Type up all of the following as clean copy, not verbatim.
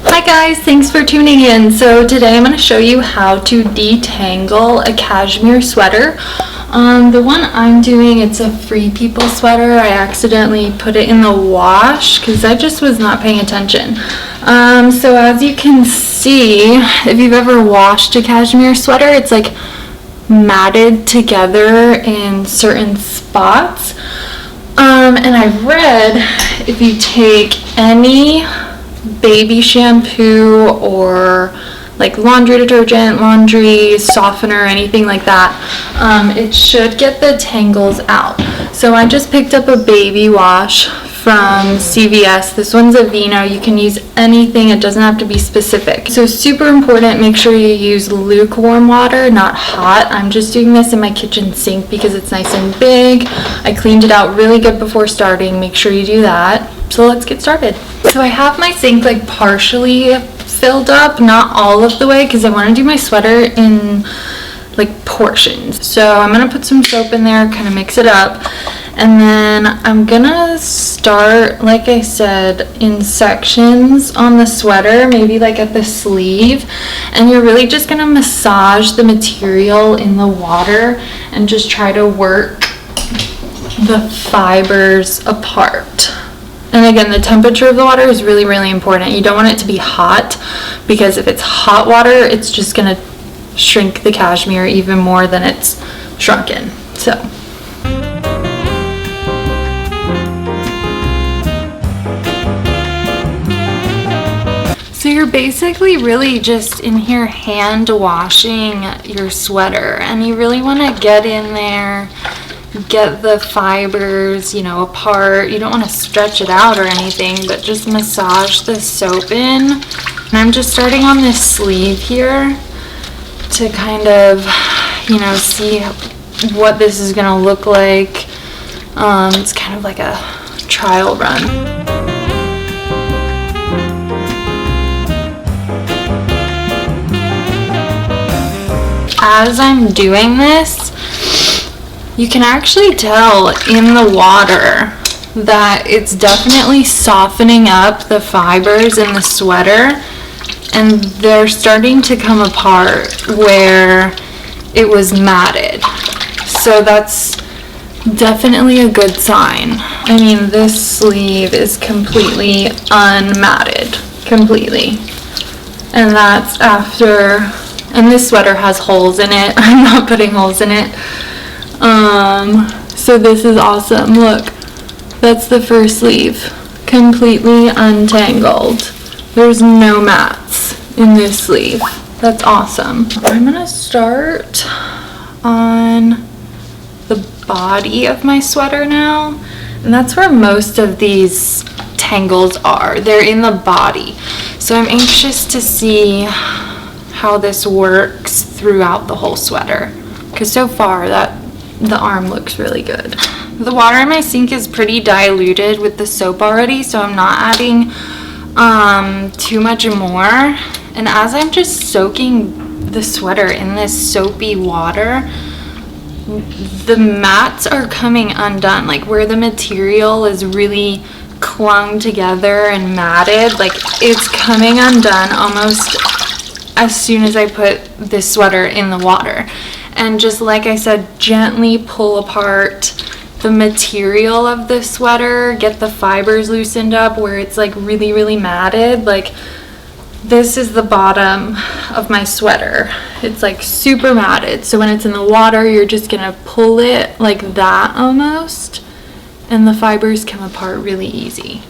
Hi guys, thanks for tuning in. So today I'm going to show you how to detangle a cashmere sweater. The one I'm doing, it's a Free People sweater. I accidentally put it in the wash because I just was not paying attention. So as you can see, if you've ever washed a cashmere sweater, it's like matted together in certain spots. And I've read if you take any baby shampoo or like laundry detergent, laundry softener, anything like that, it should get the tangles out. So I just picked up a baby wash from CVS. This one's a Vino. You can use anything, it doesn't have to be specific. So super important, make sure you use lukewarm water, not hot. I'm just doing this in my kitchen sink because it's nice and big. I cleaned it out really good before starting. Make sure you do that. So let's get started. So I have my sink like partially filled up, not all of the way, because I want to do my sweater in like portions. So I'm gonna put some soap in there, kind of mix it up, and then I'm gonna start, like I said, in sections on the sweater, maybe like at the sleeve, and you're really just gonna massage the material in the water and just try to work the fibers apart. And again, the temperature of the water is really, really important. You don't want it to be hot, because if it's hot water, it's just gonna shrink the cashmere even more than it's shrunken. So you're basically really just in here hand washing your sweater, and you really want to get in there, get the fibers, apart. You don't want to stretch it out or anything, but just massage the soap in. And I'm just starting on this sleeve here to kind of, see what this is going to look like. It's kind of like a trial run. As I'm doing this, you can actually tell in the water that it's definitely softening up the fibers in the sweater, and they're starting to come apart where it was matted. So that's definitely a good sign. I mean, this sleeve is completely unmatted, completely. And that's after, and this sweater has holes in it. I'm not putting holes in it. So this is awesome. Look, that's the first sleeve, completely untangled. There's no mats in this sleeve. That's awesome. I'm gonna start on the body of my sweater now, and that's where most of these tangles are. They're in the body. So I'm anxious to see how this works throughout the whole sweater, because so far the arm looks really good. The water in my sink is pretty diluted with the soap already, so I'm not adding too much more. And as I'm just soaking the sweater in this soapy water, the mats are coming undone, like where the material is really clung together and matted, like it's coming undone almost as soon as I put this sweater in the water. And just like I said, gently pull apart the material of the sweater, get the fibers loosened up where it's like really, really matted. Like this is the bottom of my sweater. It's like super matted. So when it's in the water, you're just gonna pull it like that almost, and the fibers come apart really easy.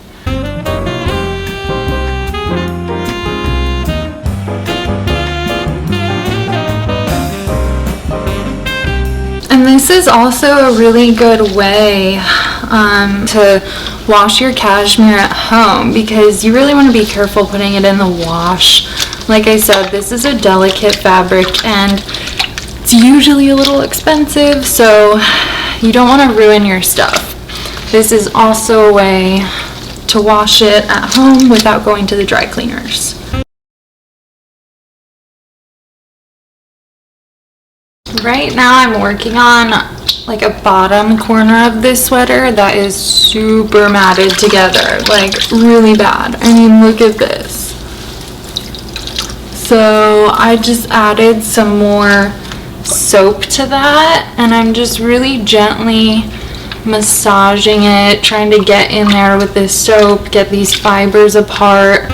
And this is also a really good way to wash your cashmere at home, because you really want to be careful putting it in the wash. Like I said, this is a delicate fabric and it's usually a little expensive, so you don't want to ruin your stuff. This is also a way to wash it at home without going to the dry cleaners. Right now I'm working on like a bottom corner of this sweater that is super matted together, like really bad. I mean, look at this. So I just added some more soap to that, and I'm just really gently massaging it, trying to get in there with this soap, get these fibers apart.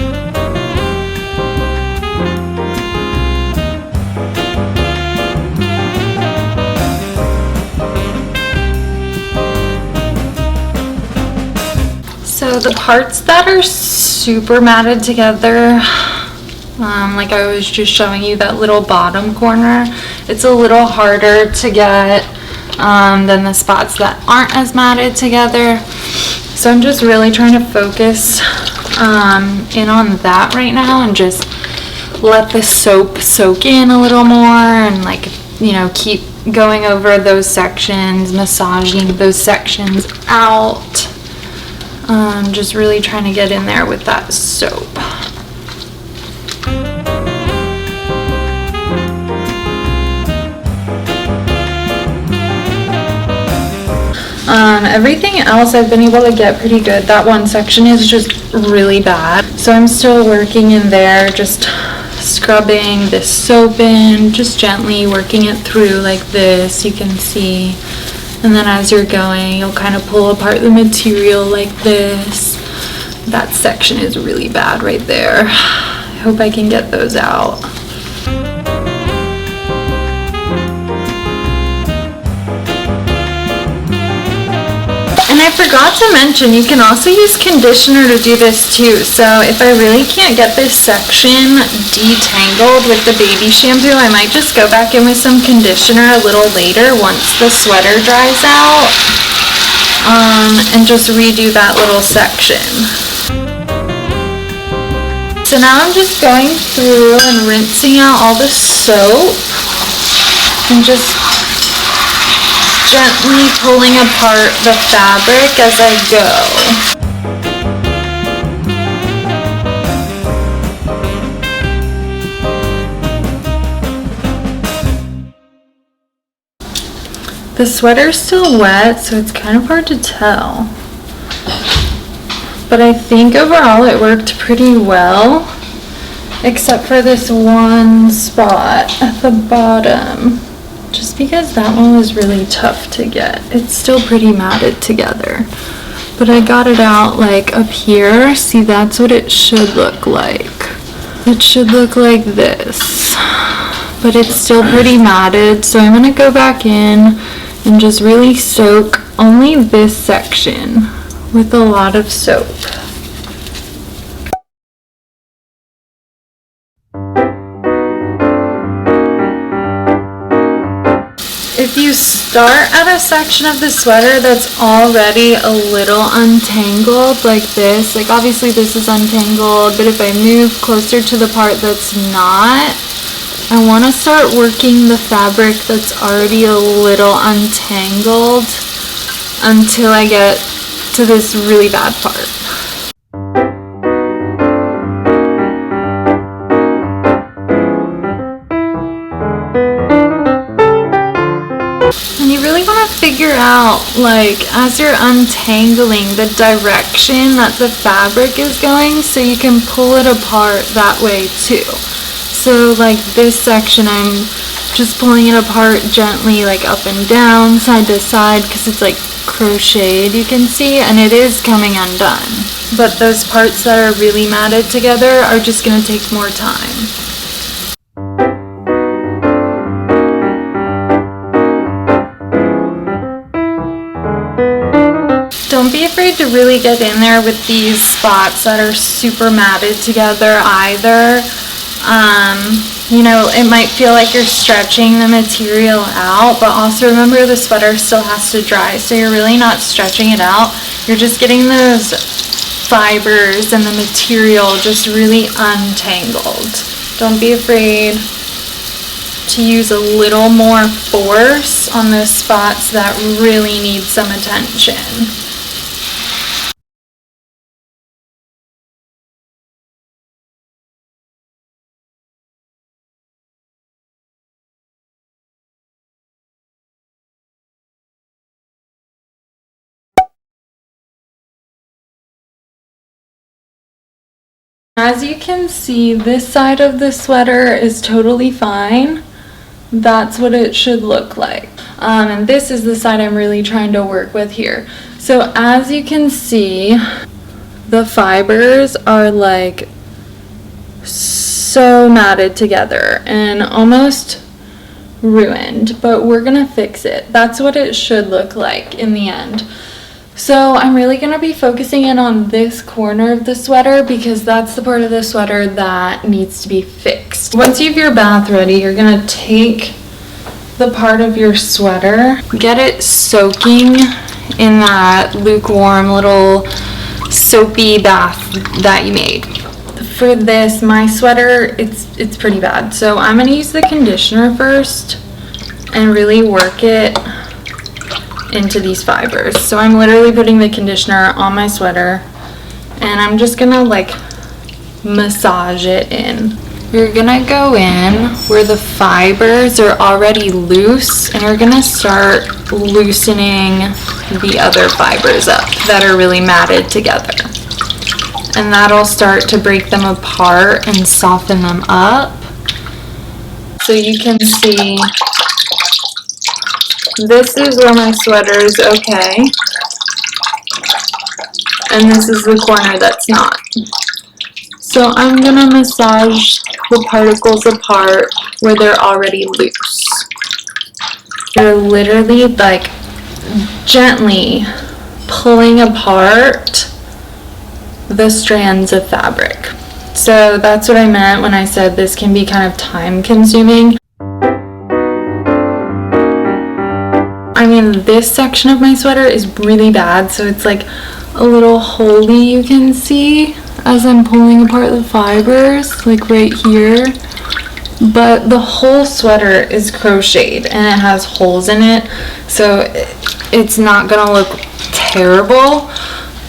So the parts that are super matted together, like I was just showing you, that little bottom corner, it's a little harder to get than the spots that aren't as matted together. So I'm just really trying to focus in on that right now and just let the soap soak in a little more, and like, you know, keep going over those sections, massaging those sections out. Just really trying to get in there with that soap. Everything else I've been able to get pretty good. That one section is just really bad. So I'm still working in there, just scrubbing this soap in, just gently working it through like this, you can see. And then as you're going, you'll kind of pull apart the material like this. That section is really bad right there. I hope I can get those out. And I forgot to mention, you can also use conditioner to do this too. So if I really can't get this section detangled with the baby shampoo, I might just go back in with some conditioner a little later once the sweater dries out, and just redo that little section. So now I'm just going through and rinsing out all the soap and just gently pulling apart the fabric as I go. The sweater's still wet, so it's kind of hard to tell. But I think overall it worked pretty well, except for this one spot at the bottom. Just because that one was really tough to get. It's still pretty matted together. But I got it out like up here. See, that's what it should look like. It should look like this. But it's still pretty matted, so I'm gonna go back in and just really soak only this section with a lot of soap. If you start at a section of the sweater that's already a little untangled like this, like obviously this is untangled, but if I move closer to the part that's not, I want to start working the fabric that's already a little untangled until I get to this really bad part. And you really want to figure out, like, as you're untangling, the direction that the fabric is going so you can pull it apart that way too. So like this section, I'm just pulling it apart gently, like up and down, side to side, because it's like crocheted, you can see, and it is coming undone. But those parts that are really matted together are just going to take more time. Don't be afraid to really get in there with these spots that are super matted together either. You know, it might feel like you're stretching the material out, but also remember the sweater still has to dry, so you're really not stretching it out. You're just getting those fibers and the material just really untangled. Don't be afraid to use a little more force on those spots that really need some attention. As you can see, this side of the sweater is totally fine. That's what it should look like. And this is the side I'm really trying to work with here. So as you can see, the fibers are like so matted together and almost ruined, but we're gonna fix it. That's what it should look like in the end. So I'm really going to be focusing in on this corner of the sweater because that's the part of the sweater that needs to be fixed. Once you have your bath ready, you're going to take the part of your sweater, get it soaking in that lukewarm little soapy bath that you made. For this, my sweater, it's pretty bad. So I'm going to use the conditioner first and really work it into these fibers. So I'm literally putting the conditioner on my sweater and I'm just gonna like massage it in. You're gonna go in where the fibers are already loose and you're gonna start loosening the other fibers up that are really matted together. And that'll start to break them apart and soften them up. So you can see this is where my sweater is okay, and this is the corner that's not. So I'm going to massage the particles apart where they're already loose. You're literally like gently pulling apart the strands of fabric. So that's what I meant when I said this can be kind of time consuming. I mean, this section of my sweater is really bad, so it's like a little holey you can see as I'm pulling apart the fibers, like right here. But the whole sweater is crocheted and it has holes in it, so it's not gonna look terrible.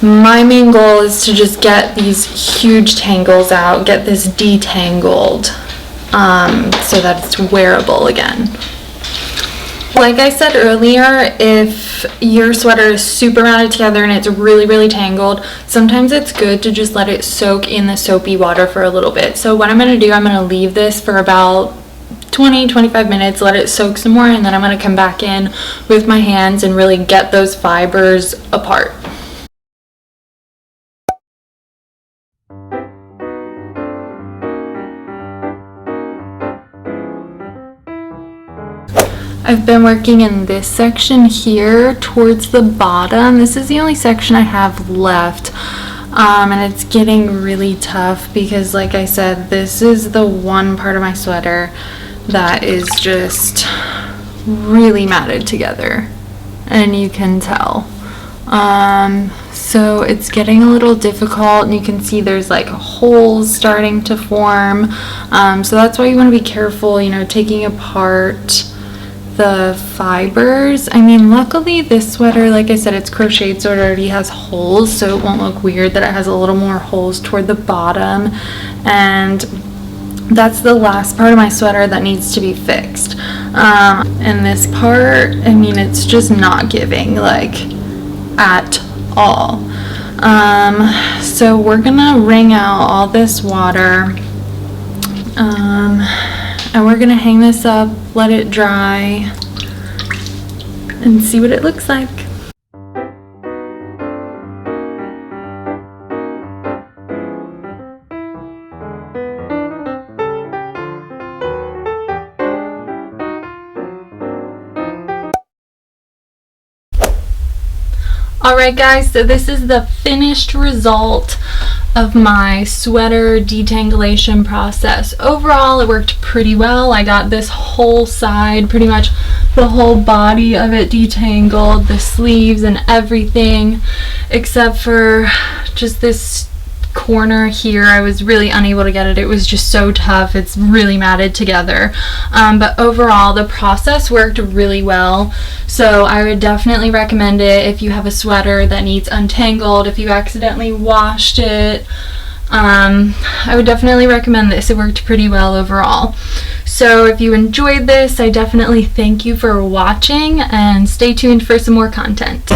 My main goal is to just get these huge tangles out, get this detangled, so that it's wearable again. Like I said earlier, if your sweater is super matted together and it's really, really tangled, sometimes it's good to just let it soak in the soapy water for a little bit. So what I'm going to do, I'm going to leave this for about 20-25 minutes, let it soak some more, and then I'm going to come back in with my hands and really get those fibers apart. I've been working in this section here towards the bottom. This is the only section I have left, and it's getting really tough because, like I said, this is the one part of my sweater that is just really matted together, and you can tell. So it's getting a little difficult, and you can see there's like holes starting to form. So that's why you want to be careful, you know, taking apart the fibers. I mean, luckily this sweater, like I said, it's crocheted, so it already has holes, so it won't look weird that it has a little more holes toward the bottom. And that's the last part of my sweater that needs to be fixed. And this part, I mean, it's just not giving, like, at all. So we're gonna wring out all this water, and we're gonna hang this up, let it dry, and see what it looks like. Alright guys, so this is the finished result of my sweater detangulation process. Overall, it worked pretty well. I got this whole side, pretty much the whole body of it detangled, the sleeves and everything, except for just this corner here. I was really unable to get it. It was just so tough. It's really matted together. But overall, the process worked really well. So I would definitely recommend it if you have a sweater that needs untangled, if you accidentally washed it. I would definitely recommend this. It worked pretty well overall. So if you enjoyed this, I definitely thank you for watching, and stay tuned for some more content.